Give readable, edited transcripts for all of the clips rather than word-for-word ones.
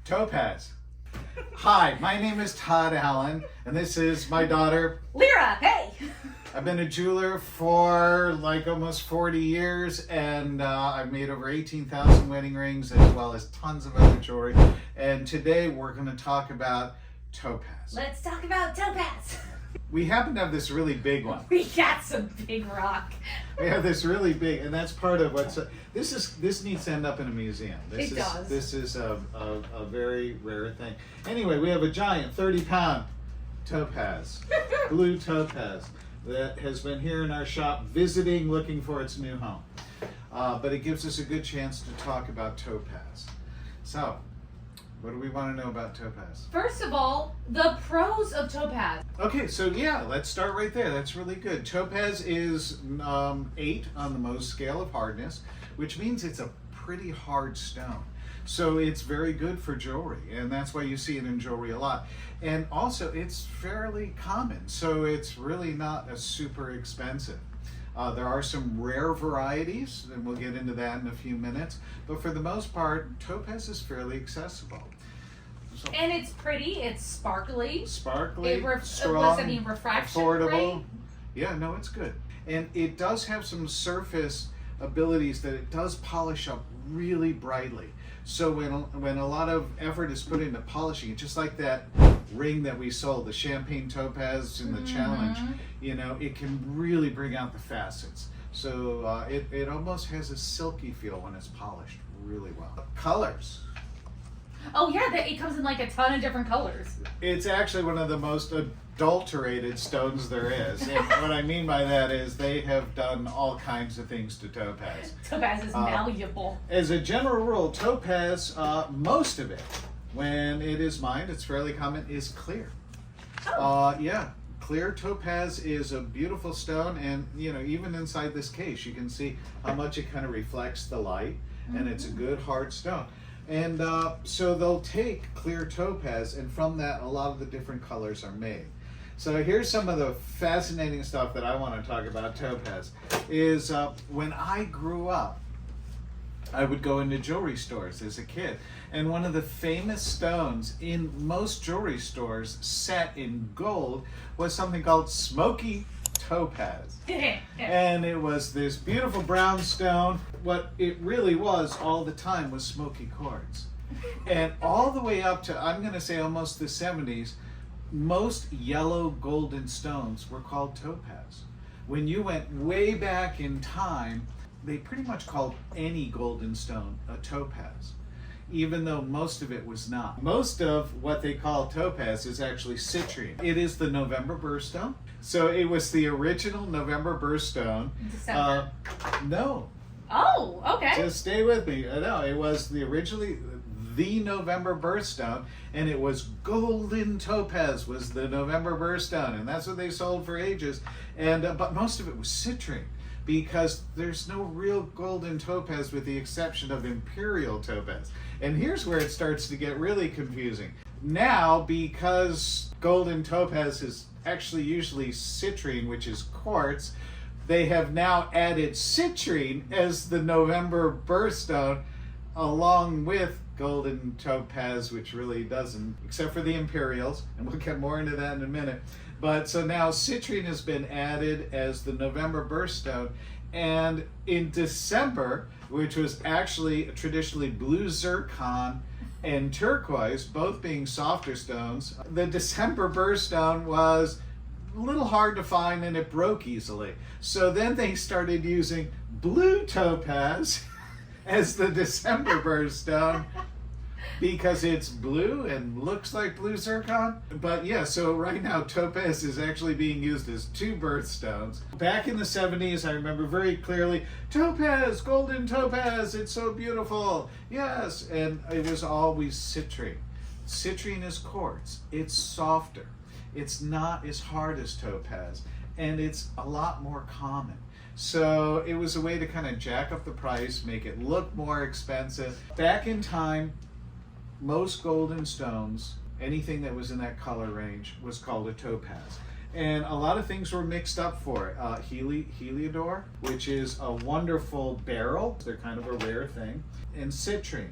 Topaz. Hi, my name is Todd Alan, and this is my daughter, Lyra. Hey! I've been a jeweler for like almost 40 years, and I've made over 18,000 wedding rings as well as tons of other jewelry. And today we're going to talk about topaz. Let's talk about topaz. We happen to have this really big one. We got some big rock. We have this really big, and that's part of what's. This needs to end up in a museum. This does. This is a very rare thing. Anyway, we have a giant 30-pound topaz, blue topaz, that has been here in our shop visiting, looking for its new home. But it gives us a good chance to talk about topaz. So, what do we want to know about topaz? First of all, the pros of topaz. Okay, so yeah, let's start right there. That's really good. Topaz is 8 on the Mohs scale of hardness, which means it's a pretty hard stone. So it's very good for jewelry, and that's why you see it in jewelry a lot. And also, it's fairly common, so it's really not a super expensive. There are some rare varieties, and we'll get into that in a few minutes. But for the most part, topaz is fairly accessible. So, And it's pretty, it's sparkly. Sparkly, strong, what does that mean, refraction affordable. rate? Yeah, no, it's good. And it does have some surface abilities that it does polish up really brightly. So when a lot of effort is put into polishing it, just like that ring that we sold, the champagne topaz in the challenge, you know, it can really bring out the facets. So it almost has a silky feel when it's polished really well. Colors. Oh yeah, it comes in like a ton of different colors. It's actually one of the most adulterated stones there is. And what I mean by that is they have done all kinds of things to topaz. Topaz is malleable. As a general rule, topaz, most of it, when it is mined, it's fairly common, is clear. Oh. Yeah, clear topaz is a beautiful stone, and you know, even inside this case, you can see how much it kind of reflects the light, and it's a good hard stone. And so they'll take clear topaz, and from that, a lot of the different colors are made. So here's some of the fascinating stuff that I want to talk about topaz. Is when I grew up, I would go into jewelry stores as a kid, and one of the famous stones in most jewelry stores set in gold was something called smoky topaz. And it was this beautiful brown stone. What it really was all the time was smoky quartz. And all the way up to, I'm going to say almost the 70s, most yellow golden stones were called topaz. When you went way back in time, they pretty much called any golden stone a topaz, even though most of it was not. Most of what they call topaz is actually citrine. It is the November birthstone. So it was the original November birthstone. December. No. Oh, okay. Just stay with me. No, it was originally the November birthstone, and it was golden topaz was the November birthstone, and that's what they sold for ages. And but most of it was citrine, because there's no real golden topaz with the exception of Imperial Topaz. And here's where it starts to get really confusing. Now, because golden topaz is actually usually citrine, which is quartz, they have now added citrine as the November birthstone along with golden topaz, which really doesn't, except for the Imperials, and we'll get more into that in a minute. But so now citrine has been added as the November birthstone, and in December, which was actually traditionally blue zircon and turquoise, both being softer stones, the December birthstone was a little hard to find and it broke easily. So then they started using blue topaz as the December birthstone, because it's blue and looks like blue zircon. But yeah, so right now topaz is actually being used as 2 birthstones. Back in the 70s, I remember very clearly, topaz, golden topaz, it's so beautiful. Yes, and it was always citrine. Citrine is quartz. It's softer. It's not as hard as topaz, and it's a lot more common. So it was a way to kind of jack up the price, make it look more expensive. Back in time, most golden stones, anything that was in that color range, was called a topaz. And a lot of things were mixed up for it. Heliodor, which is a wonderful beryl. They're kind of a rare thing. And citrine.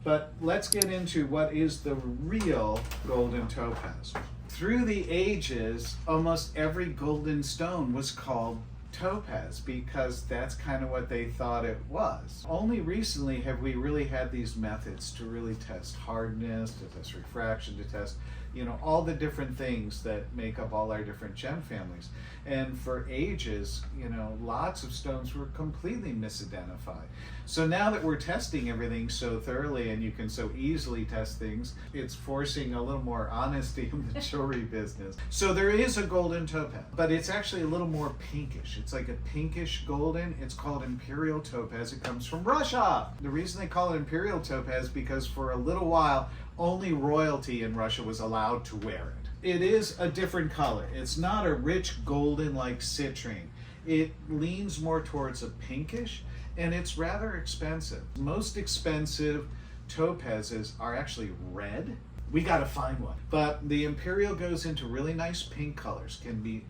But let's get into what is the real golden topaz. Through the ages, almost every golden stone was called topaz because that's kind of what they thought it was. Only recently have we really had these methods to really test hardness, to test refraction, to test, you know, all the different things that make up all our different gem families. And for ages, you know, lots of stones were completely misidentified. So now that we're testing everything so thoroughly and you can so easily test things, it's forcing a little more honesty in the jewelry business. So there is a golden topaz, but it's actually a little more pinkish. It's like a pinkish golden. It's called Imperial Topaz. It comes from Russia. The reason they call it Imperial Topaz is because for a little while, only royalty in Russia was allowed to wear it. It is a different color. It's not a rich golden like citrine. It leans more towards a pinkish, and it's rather expensive. Most expensive topazes are actually red. We gotta find one. But the Imperial goes into really nice pink colors, can be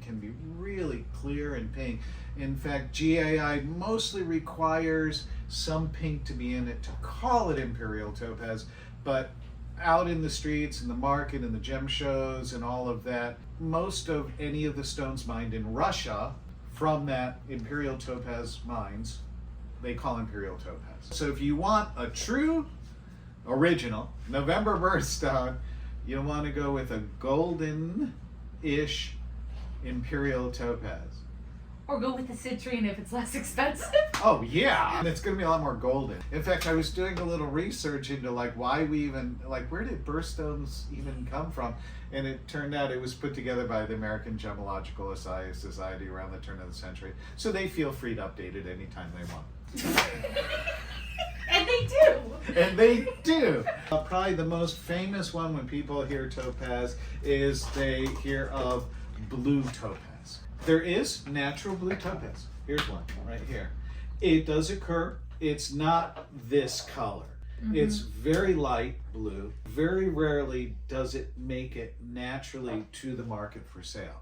really clear and pink. In fact, GAI mostly requires some pink to be in it to call it Imperial Topaz, but out in the streets, in the market, in the gem shows and all of that, most of any of the stones mined in Russia from that Imperial Topaz mines, they call Imperial Topaz. So if you want a true original November birthstone, you want to go with a golden-ish Imperial Topaz. Or go with the citrine if it's less expensive. Oh yeah, and it's going to be a lot more golden. In fact, I was doing a little research into like why we even, like where did birthstones even come from? And it turned out it was put together by the American Gemological Society around the turn of the century. So they feel free to update it anytime they want. And they do. And they do. Probably the most famous one when people hear topaz is they hear of blue topaz. There is natural blue topaz. Here's one right here. It does occur. It's not this color. Mm-hmm. It's very light blue. Very rarely does it make it naturally to the market for sale.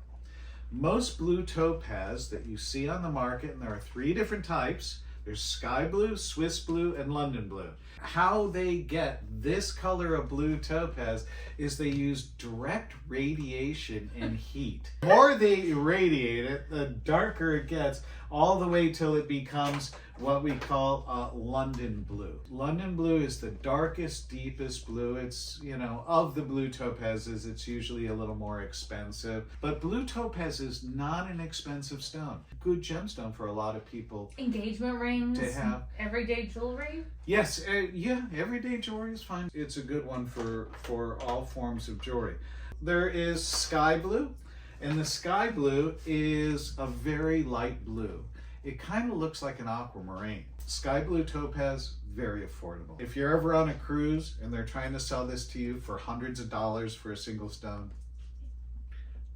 Most blue topaz that you see on the market, and there are 3 different types, there's sky blue, Swiss blue, and London blue. How they get this color of blue topaz is they use direct radiation and heat. The more they irradiate it, the darker it gets, all the way till it becomes what we call London blue. London blue is the darkest, deepest blue. It's, you know, of the blue topazes, it's usually a little more expensive. But blue topaz is not an expensive stone. Good gemstone for a lot of people. Engagement rings, to have. Everyday jewelry. Yes, yeah, everyday jewelry is fine. It's a good one for all forms of jewelry. There is sky blue, and the sky blue is a very light blue. It kind of looks like an aquamarine. Sky blue topaz, very affordable. If you're ever on a cruise and they're trying to sell this to you for hundreds of dollars for a single stone,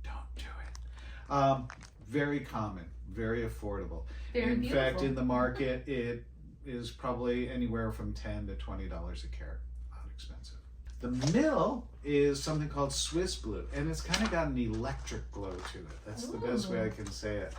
don't do it. Very common, very affordable. Very beautiful. Fact, in the market, it is probably anywhere from $10 to $20 a carat. Not expensive. The mill is something called Swiss blue, and it's kind of got an electric glow to it. That's the best way I can say it.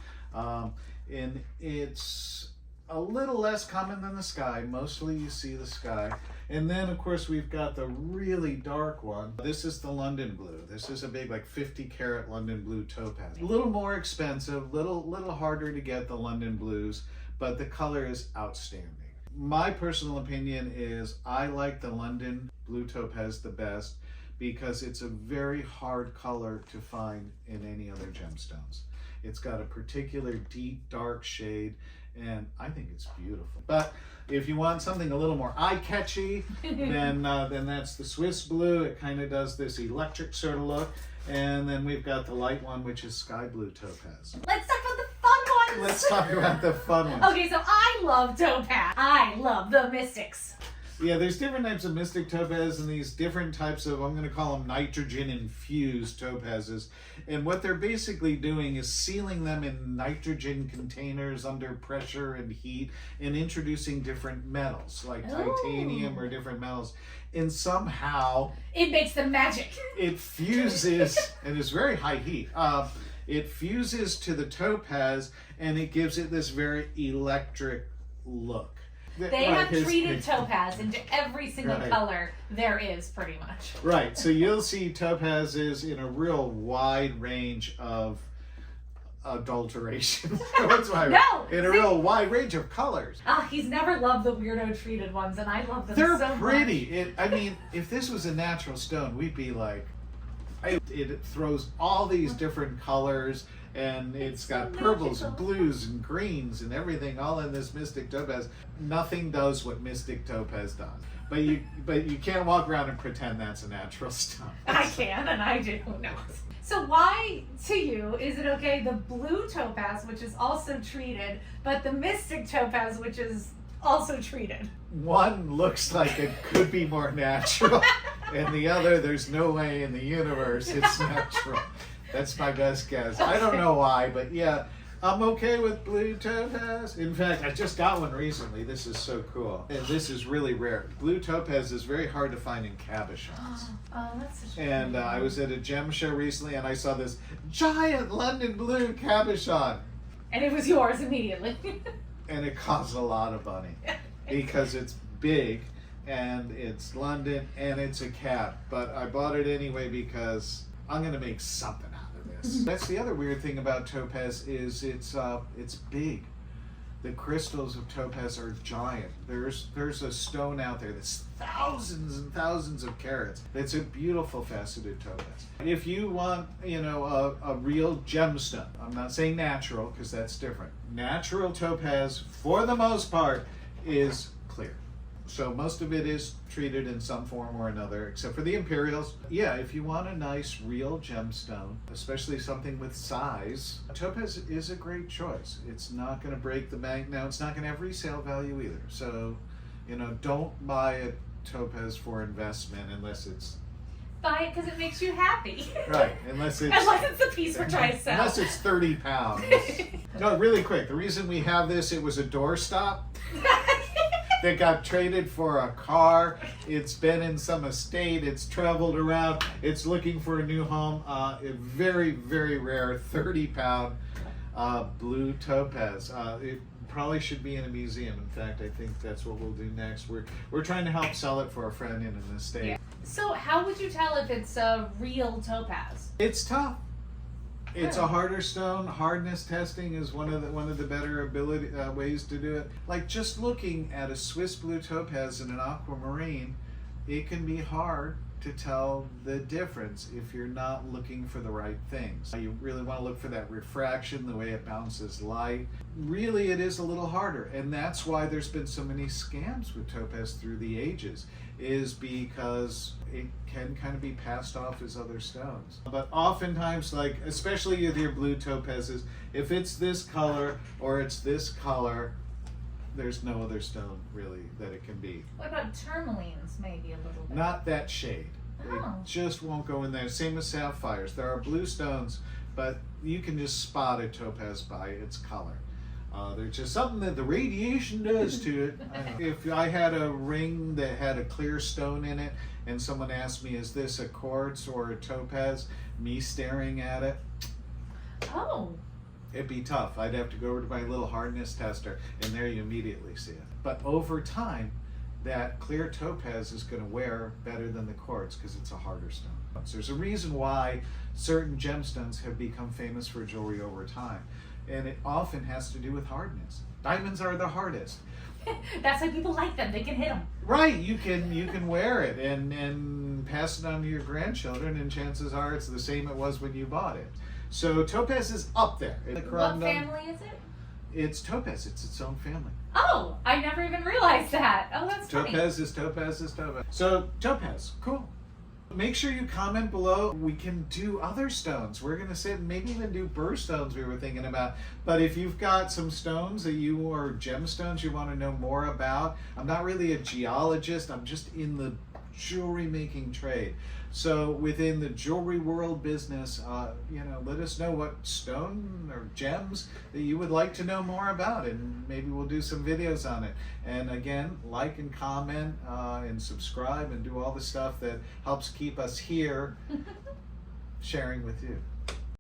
And it's a little less common than the sky. Mostly you see the sky. And then of course we've got the really dark one. This is the London blue. This is a big like 50 carat London blue topaz. A little more expensive, little harder to get, the London blues, but the color is outstanding. My personal opinion is I like the London blue topaz the best because it's a very hard color to find in any other gemstones. It's got a particular deep, dark shade, and I think it's beautiful. But if you want something a little more eye-catchy, then that's the Swiss blue. It kind of does this electric sort of look. And then we've got the light one, which is sky blue topaz. Let's talk about the fun ones. Let's talk about the fun ones. Okay, so I love topaz. I love the mystics. Yeah, there's different types of Mystic Topaz and these different types of, I'm going to call them nitrogen-infused topazes. And what they're basically doing is sealing them in nitrogen containers under pressure and heat and introducing different metals, like titanium or different metals. And somehow... it makes them magic. It fuses, and it's very high heat. It fuses to the topaz, and it gives it this very electric look. They have his treated picture. topaz into every single Right. color there is, pretty much. Right, so you'll see topazes in a real wide range of adulteration. That's why No, in a see- real wide range of colors. He's never loved the weirdo treated ones, and I love them They're so pretty. much. I mean, if this was a natural stone, we'd be like, it throws all these different colors, and it's got purples and blues and greens and everything all in this Mystic Topaz. Nothing does what Mystic Topaz does. But you can't walk around and pretend that's a natural stone. I can, and I do. No. So why, to you, is it okay the blue topaz, which is also treated, but the Mystic Topaz, which is also treated? One looks like it could be more natural, and the other, there's no way in the universe it's natural. That's my best guess. I don't know why, but yeah, I'm okay with blue topaz. In fact, I just got one recently. This is so cool. And this is really rare. Blue topaz is very hard to find in cabochons. Oh, that's such a And I was at a gem show recently, and I saw this giant London blue cabochon. And it was yours immediately. And it costs a lot of money because it's big and it's London and it's a cab. But I bought it anyway because I'm going to make something out of this. That's the other weird thing about topaz is it's big. The crystals of topaz are giant. There's a stone out there that's thousands and thousands of carats. It's a beautiful faceted topaz. If you want, a real gemstone, I'm not saying natural because that's different. Natural topaz, for the most part, is clear. So most of it is treated in some form or another, except for the Imperials. Yeah, if you want a nice real gemstone, especially something with size, topaz is a great choice. It's not going to break the bank. Now, it's not going to have resale value either. So, don't buy a topaz for investment unless it's... Buy it because it makes you happy. Right, unless it's the piece we're trying to sell. Unless it's 30 pounds. No, really quick. The reason we have this, it was a doorstop that got traded for a car. It's been in some estate. It's traveled around. It's looking for a new home. A very, very rare 30-pound blue topaz. It probably should be in a museum. In fact, I think that's what we'll do next. We're trying to help sell it for a friend in an estate. Yeah. So how would you tell if it's a real topaz? It's tough. It's a harder stone. Hardness testing is one of the better ways to do it. Like just looking at a Swiss blue topaz and an aquamarine, it can be hard to tell the difference if you're not looking for the right things. You really want to look for that refraction, the way it bounces light. Really, it is a little harder, and that's why there's been so many scams with topaz through the ages, is because it can kind of be passed off as other stones. But oftentimes, like especially with your blue topazes, if it's this color or it's this color, there's no other stone really that it can be. What about tourmalines, maybe a little bit? Not that shade. They Oh. just won't go in there. Same with sapphires. There are blue stones, but you can just spot a topaz by its color. There's just something that the radiation does to it. If I had a ring that had a clear stone in it and someone asked me, is this a quartz or a topaz? Me staring at it, Oh. it'd be tough. I'd have to go over to my little hardness tester, and there you immediately see it. But over time, that clear topaz is going to wear better than the quartz because it's a harder stone. So there's a reason why certain gemstones have become famous for jewelry over time, and it often has to do with hardness. Diamonds are the hardest. That's why people like them. They can hit them. Right, you can wear it and pass it on to your grandchildren, and chances are it's the same it was when you bought it. So topaz is up there. What family is it? It's topaz. It's its own family. Oh, I never even realized that. Oh, that's funny. Topaz is topaz is topaz. So topaz, cool. Make sure you comment below. We can do other stones. We're gonna sit and maybe even do birthstones we were thinking about. But if you've got some stones that or gemstones you want to know more about, I'm not really a geologist. I'm just in the jewelry making trade. So within the jewelry world business, let us know what stone or gems that you would like to know more about, and maybe we'll do some videos on it. And again, like and comment and subscribe and do all the stuff that helps keep us here sharing with you.